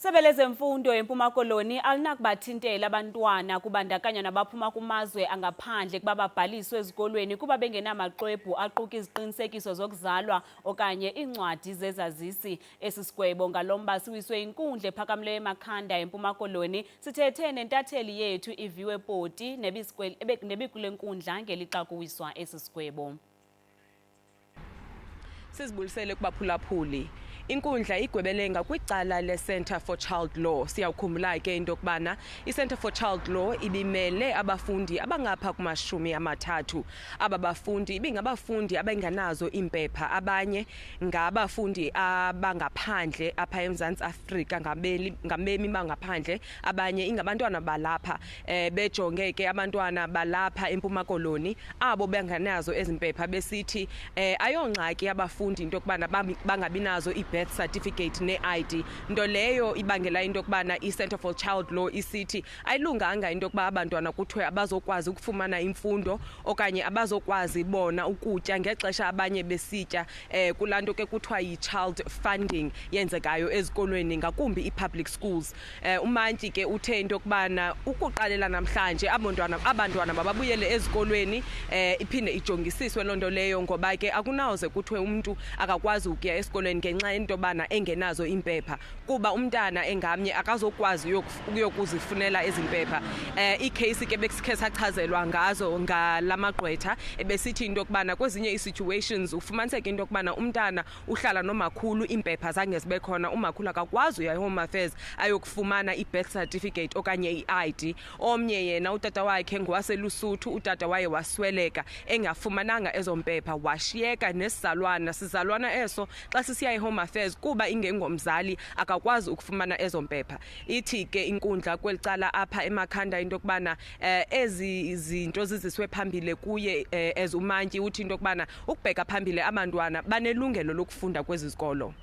Isebe lezeMfundo eMpuma Koloni ALINAKUBATHINTELA abantwana kubandakanywa nabaphuma kumazwe angaphandle kuba babhaliswe ezikolweni kuba bengenamaxwebhu aquka iziqinisekiso zokuzalwa okanye iincwadi sezazisi. Esi sigwebo ngalomba siwiswe yinkundla ephakamileyo eMakhanda eMpuma Koloni. Sithethe nentatheli yethu uIviwe Poti nebikule nkundla ngelixa kuwiswa esi sigwebo. Sizibulisele kubaphulaphuli. Inkundla igwebelenga kwicala le-Centre for Child Law. Siyawukhumbula ke into yokubana i-Centre for Child Law ibimele abafundi abangapha ku-30. Aba bafundi ibingabafundi abengenazo impepha, abanye ngabafundi abangaphandle apha eMzantsi Afrika, ngabemi bangaphandle, abanye ingabantwana balapha. Bejonge ke abantwana balapha eMpuma Koloni abo bengenazo ezimpepha besithi ayongxaki abafundi into yokubana bangabinazo birth certificate ne-ID, nto leyo ibangela into yokubana i-Centre for Child Law isithi ayilunganga into yokuba abantwana kuthiwe abazokwazi ukufumana imfundo okanye abazokwazi bona ukutya ngexesha abanye besitya. Kulaa nto ke kuthiwa yi-child funding yenzekayo ezikolweni ngakumbi i-public schools. Umantyi ke uthe into yokubana ukuqalela namhlanje abantwana mababuyele ezikolweni, iphinde ijongisiswe loo nto leyo ngoba ke akunawuze kuthiwe umntu akakwazi ukuya esikolweni ngenxa into bana engenazo impepha, kuba umntana engamnye akazokwazi ukuyokuzifunela ezimpepha. Ikheyisi ke besikhe sachazelwa ngazo ngalamagqwetha ebesithi into yokubana kwezinye ii-situations ufumaniseke into yokubana umntana uhlala nomakhulu, impepha zange zibe khona, umakhulu akakwazi uya e-Home Affairs ayokufumana i-birth certificate okanye i-ID. Omnye yena utata wakhe ngowaseLusuthu, utata waye wasweleka engafumananga ezo mpepha, washiyeka nesizalwana eso xa sisiya e-Home Affairs kuba ingengomzali akakwazi ukufumana ezo mpepha. Ithi ke inkundla kwelicala apha eMakhanda into yokubana ezi zinto ziziswe phambili kuye ezumantyi, uthi into yokubana ukubheka phambili abantwana banelungelo lokufunda kwezi zikolo.